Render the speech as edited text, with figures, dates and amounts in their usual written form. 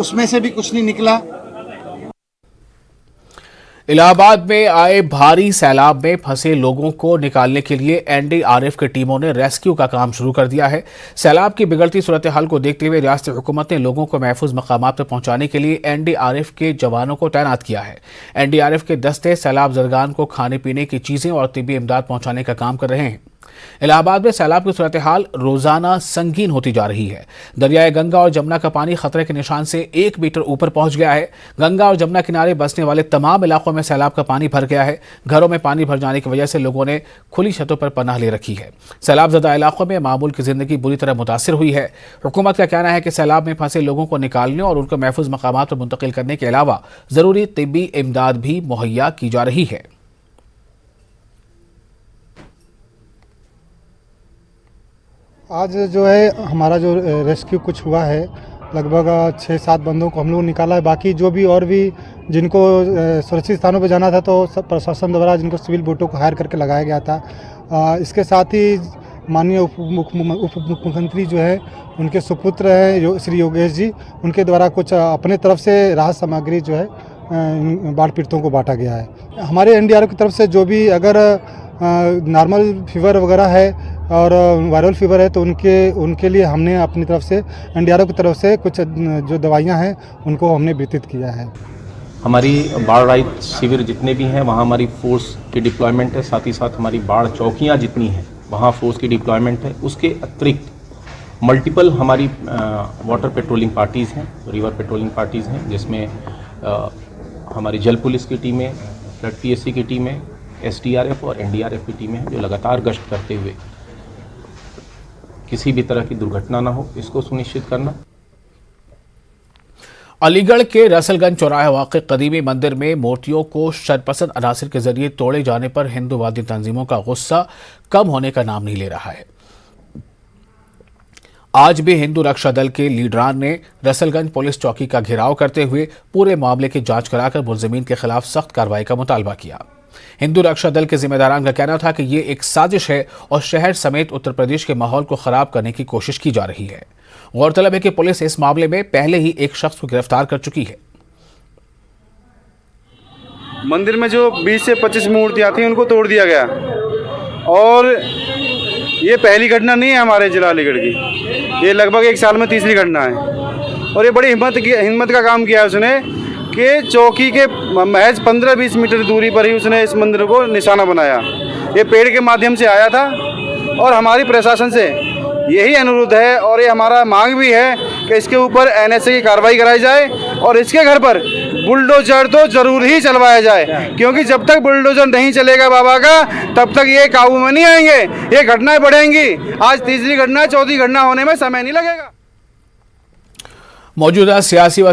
उसमें से भी कुछ नहीं निकला। इलाहाबाद में आए भारी सैलाब में फंसे लोगों को निकालने के लिए एनडीआरएफ की टीमों ने रेस्क्यू का काम शुरू कर दिया है। सैलाब की बिगड़ती सूरत हाल को देखते हुए रियासती हुकूमत ने लोगों को महफूज मकामात पर पहुंचाने के लिए एनडीआरएफ के जवानों को तैनात किया है। एनडीआरएफ के दस्ते सैलाब जरगान को खाने पीने की चीजें और तिब्बी इमदाद पहुंचाने का काम कर रहे हैं। इलाहाबाद में सैलाब की सूरत हाल रोजाना संगीन होती जा रही है। दरियाए गंगा और जमुना का पानी खतरे के निशान से 1 मीटर ऊपर पहुंच गया है। गंगा और जमुना किनारे बसने वाले तमाम इलाकों में सैलाब का पानी भर गया है। घरों में पानी भर जाने की वजह से लोगों ने खुली छतों पर पनाह ले रखी है। सैलाब ज़दा इलाकों में मामूल की जिंदगी बुरी तरह मुतासिर हुई है। हुकूमत का कहना है कि सैलाब में फंसे लोगों को निकालने और उनको महफूज मकामात पर मुंतकिल करने के अलावा जरूरी तिब्बी इमदाद भी मुहैया की जा रही है। आज जो है हमारा जो रेस्क्यू कुछ हुआ है, लगभग 6-7 बंदों को हम लोग निकाला है। बाकी जो भी और भी जिनको सुरक्षित स्थानों पर जाना था तो सब प्रशासन द्वारा जिनको सिविल बोटों को हायर करके लगाया गया था। इसके साथ ही माननीय उप मुख्यमंत्री जो है उनके सुपुत्र हैं श्री योगेश जी, उनके द्वारा कुछ अपने तरफ से राहत सामग्री जो है बाढ़ पीड़ितों को बांटा गया है। हमारे एनडीआरएफ की तरफ से जो भी अगर नॉर्मल फीवर वगैरह है और वायरल फीवर है तो उनके लिए हमने अपनी तरफ से एनडीआरएफ की तरफ से कुछ जो दवाइयां हैं उनको हमने वितरित किया है। हमारी बाढ़ राहत शिविर जितने भी हैं वहाँ हमारी फोर्स की डिप्लॉयमेंट है, साथ ही साथ हमारी बाढ़ चौकियाँ जितनी हैं वहाँ फोर्स की डिप्लॉयमेंट है। उसके अतिरिक्त मल्टीपल हमारी वाटर पेट्रोलिंग पार्टीज़ हैं, रिवर पेट्रोलिंग पार्टीज़ हैं, जिसमें हमारी जल पुलिस की टीमें, फ्लड पीएससी की टीमें, एसडीआरएफ और एनडीआरएफ की टीमें हैं जो लगातार गश्त करते हुए किसी भी तरह की दुर्घटना ना हो इसको सुनिश्चित करना। अलीगढ़ के रसलगंज चौराहे वाक़े कदीमी मंदिर में मूर्तियों को शरपसंद अनासिर के जरिए तोड़े जाने पर हिंदूवादी तंजीमों का गुस्सा कम होने का नाम नहीं ले रहा है। आज भी हिंदू रक्षा दल के लीडरान ने रसलगंज पुलिस चौकी का घेराव करते हुए पूरे मामले की जांच कराकर मुलजिमीन के खिलाफ सख्त कार्रवाई का मुतालबा किया। हिंदू रक्षा दल के जिम्मेदारान का कहना था कि ये एक साजिश है और शहर समेत उत्तर प्रदेश के माहौल को खराब करने की कोशिश की जा रही है। गौरतलब है कि पुलिस इस मामले में पहले ही एक शख्स को गिरफ्तार कर चुकी है। मंदिर में जो 20 से 25 मूर्तियां थी उनको तोड़ दिया गया और ये पहली घटना नहीं है हमारे जिला अलीगढ़ की, ये लगभग 1 साल में तीसरी घटना है। और ये बड़ी हिम्मत का काम किया है उसने कि चौकी के महज 15-20 मीटर दूरी पर ही उसने इस मंदिर को निशाना बनाया। ये पेड़ के माध्यम से आया था और हमारी प्रशासन से यही अनुरोध है और ये हमारा मांग भी है कि इसके ऊपर एनएसए की कार्रवाई कराई जाए और इसके घर पर बुलडोजर तो जरूर ही चलवाया जाए, क्योंकि जब तक बुलडोजर नहीं चलेगा बाबा का तब तक ये काबू में नहीं आएंगे, ये घटनाएं बढ़ेंगी। आज तीसरी घटना, चौथी घटना होने में समय नहीं लगेगा। मौजूदा सियासी